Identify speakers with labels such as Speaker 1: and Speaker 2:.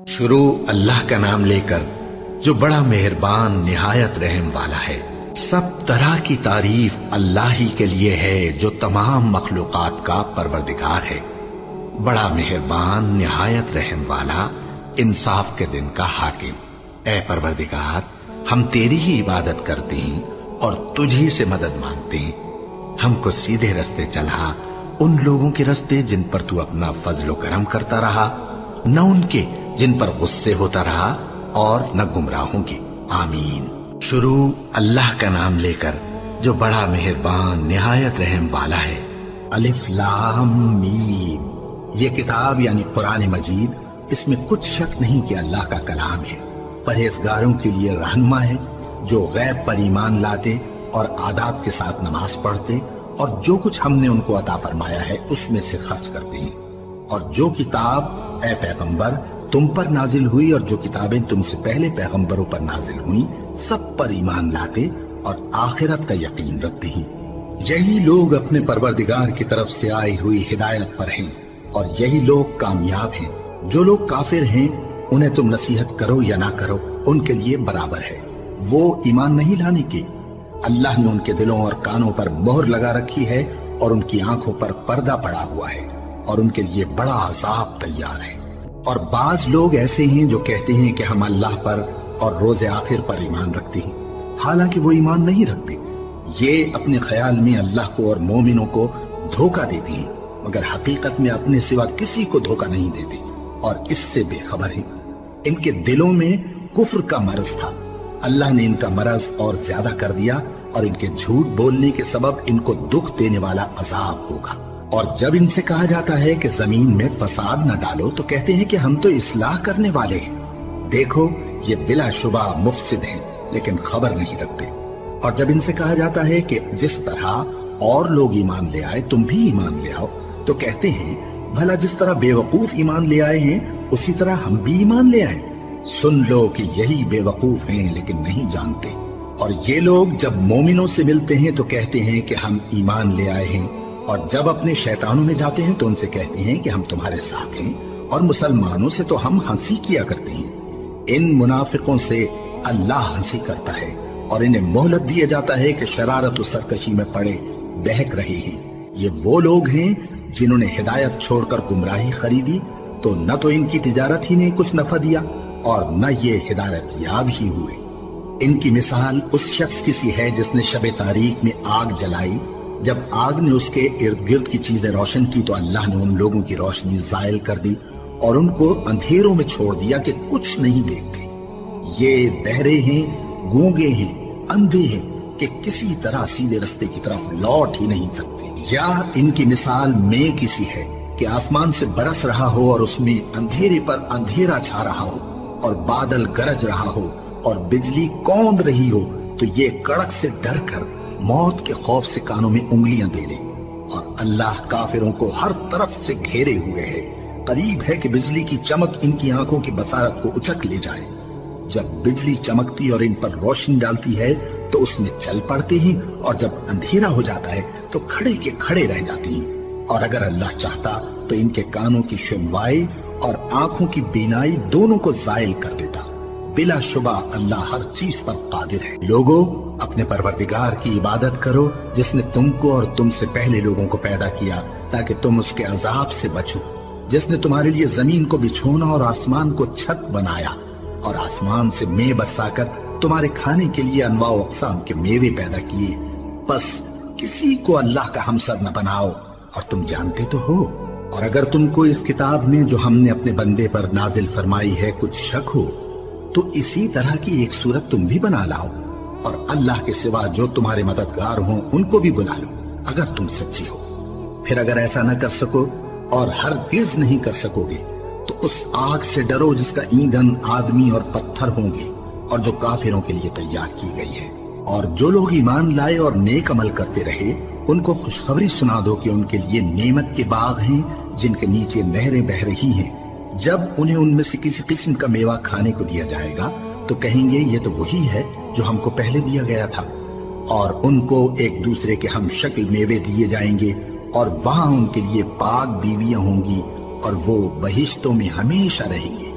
Speaker 1: شروع اللہ کا نام لے کر جو بڑا مہربان نہایت رحم والا ہے۔ سب طرح کی تعریف اللہ ہی کے لیے ہے جو تمام مخلوقات کا پروردگار ہے، بڑا مہربان نہایت رحم والا، انصاف کے دن کا حاکم۔ اے پروردگار، ہم تیری ہی عبادت کرتے ہیں اور تجھی سے مدد مانگتے ہیں۔ ہم کو سیدھے رستے چلا، ان لوگوں کے رستے جن پر تو اپنا فضل و کرم کرتا رہا، نہ ان کے جن پر غصے ہوتا رہا اور نہ گمراہوں کی۔ آمین۔ شروع اللہ کا نام لے کر جو بڑا مہربان نہایت رحم والا ہے۔ الف لام میم۔ یہ کتاب یعنی قرآن مجید، اس میں کچھ شک نہیں کہ اللہ کا کلام ہے، پرہیزگاروں کے لیے رہنما ہے، جو غیب پر ایمان لاتے اور آداب کے ساتھ نماز پڑھتے اور جو کچھ ہم نے ان کو عطا فرمایا ہے اس میں سے خرچ کرتے ہیں، اور جو کتاب اے پیغمبر تم پر نازل ہوئی اور جو کتابیں تم سے پہلے پیغمبروں پر نازل ہوئیں سب پر ایمان لاتے اور آخرت کا یقین رکھتے ہیں۔ یہی لوگ اپنے پروردگار کی طرف سے آئی ہوئی ہدایت پر ہیں اور یہی لوگ کامیاب ہیں۔ جو لوگ کافر ہیں انہیں تم نصیحت کرو یا نہ کرو ان کے لیے برابر ہے، وہ ایمان نہیں لانے کے۔ اللہ نے ان کے دلوں اور کانوں پر مہر لگا رکھی ہے اور ان کی آنکھوں پر پردہ پڑا ہوا ہے اور ان کے لیے بڑا عذاب تیار ہے۔ اور بعض لوگ ایسے ہیں جو کہتے ہیں کہ ہم اللہ پر اور روز آخر پر ایمان رکھتے ہیں، حالانکہ وہ ایمان نہیں رکھتے۔ یہ اپنے خیال میں اللہ کو اور مومنوں کو دھوکہ دیتے ہیں، مگر حقیقت میں اپنے سوا کسی کو دھوکہ نہیں دیتے اور اس سے بے خبر ہیں۔ ان کے دلوں میں کفر کا مرض تھا، اللہ نے ان کا مرض اور زیادہ کر دیا اور ان کے جھوٹ بولنے کے سبب ان کو دکھ دینے والا عذاب ہوگا۔ اور جب ان سے کہا جاتا ہے کہ زمین میں فساد نہ ڈالو تو کہتے ہیں کہ ہم تو اصلاح کرنے والے ہیں۔ دیکھو یہ بلا شبہ مفسد ہیں لیکن خبر نہیں رکھتے۔ اور جب ان سے کہا جاتا ہے کہ جس طرح اور لوگ ایمان لے آئے تم بھی ایمان لے آؤ تو کہتے ہیں بھلا جس طرح بے وقوف ایمان لے آئے ہیں اسی طرح ہم بھی ایمان لے آئے۔ سن لو کہ یہی بے وقوف ہیں لیکن نہیں جانتے۔ اور یہ لوگ جب مومنوں سے ملتے ہیں تو کہتے ہیں کہ ہم ایمان لے آئے ہیں، اور جب اپنے شیطانوں میں جاتے ہیں تو ان سے کہتے ہیں کہ ہم تمہارے ساتھ ہیں، اور مسلمانوں سے تو ہم ہنسی کیا کرتے ہیں۔ ان منافقوں سے اللہ ہنسی کرتا ہے اور انہیں مہلت دیا جاتا ہے کہ شرارت و سرکشی میں پڑے بہک رہے ہیں۔ یہ وہ لوگ ہیں جنہوں نے ہدایت چھوڑ کر گمراہی خریدی، تو نہ تو ان کی تجارت ہی نے کچھ نفع دیا اور نہ یہ ہدایت یاب ہی ہوئے۔ ان کی مثال اس شخص کی سی ہے جس نے شب تاریک میں آگ جلائی، جب آگ نے اس کے ارد گرد کی چیزیں روشن کی تو اللہ نے ان لوگوں کی روشنی زائل کر دی اور ان کو اندھیروں میں چھوڑ دیا کہ کچھ نہیں دیکھتے۔ یہ بہرے ہیں، گونگے ہیں، اندھے ہیں کہ کسی طرح سیدھے رستے کی طرف لوٹ ہی نہیں سکتے۔ یا ان کی مثال میں کسی ہے کہ آسمان سے برس رہا ہو اور اس میں اندھیرے پر اندھیرا چھا رہا ہو اور بادل گرج رہا ہو اور بجلی کوند رہی ہو تو یہ کڑک سے ڈر کر موت کے خوف سے کانوں میں انگلیاں دے لے۔ اور اللہ کافروں کو ہر طرف سے گھیرے ہوئے ہے، قریب ہے کہ بجلی کی چمک ان کی آنکھوں کی بصارت کو اچک لے جائے۔ جب بجلی چمکتی اور ان پر روشنی ڈالتی ہے تو اس میں چل پڑتے ہیں، اور جب اندھیرا ہو جاتا ہے تو کھڑے کے کھڑے رہ جاتے ہیں۔ اور اگر اللہ چاہتا تو ان کے کانوں کی سنوائی اور آنکھوں کی بینائی دونوں کو زائل کر دیتا۔ بلا شبہ اللہ ہر چیز پر قادر ہے۔ لوگوں، اپنے پروردگار کی عبادت کرو جس نے تم کو اور تم سے پہلے لوگوں کو پیدا کیا تاکہ تم اس کے عذاب سے بچو، جس نے تمہارے لیے زمین کو بچھونا اور آسمان کو چھت بنایا اور آسمان سے مے برسا کر تمہارے کھانے کے لیے انواع و اقسام کے میوے پیدا کیے۔ بس کسی کو اللہ کا ہمسر نہ بناؤ، اور تم جانتے تو ہو۔ اور اگر تم کو اس کتاب میں جو ہم نے اپنے بندے پر نازل فرمائی ہے کچھ شک ہو تو اسی طرح کی ایک صورت تم بھی بنا لاؤ، اور اللہ کے سوا جو تمہارے مددگار ہوں ان کو بھی بلا لو اگر تم سچے ہو۔ پھر اگر ایسا نہ کر سکو اور ہرگز نہیں کر سکو گے تو اس آگ سے ڈرو جس کا ایندھن آدمی اور پتھر ہوں گے اور جو کافروں کے لیے تیار کی گئی ہے۔ اور جو لوگ ایمان لائے اور نیک عمل کرتے رہے ان کو خوشخبری سنا دو کہ ان کے لیے نعمت کے باغ ہیں جن کے نیچے نہریں بہ رہی ہیں۔ جب انہیں ان میں سے کسی قسم کا میوہ کھانے کو دیا جائے گا تو کہیں گے یہ تو وہی ہے جو ہم کو پہلے دیا گیا تھا، اور ان کو ایک دوسرے کے ہم شکل میوے دیے جائیں گے، اور وہاں ان کے لیے پاک بیویاں ہوں گی اور وہ بہشتوں میں ہمیشہ رہیں گے۔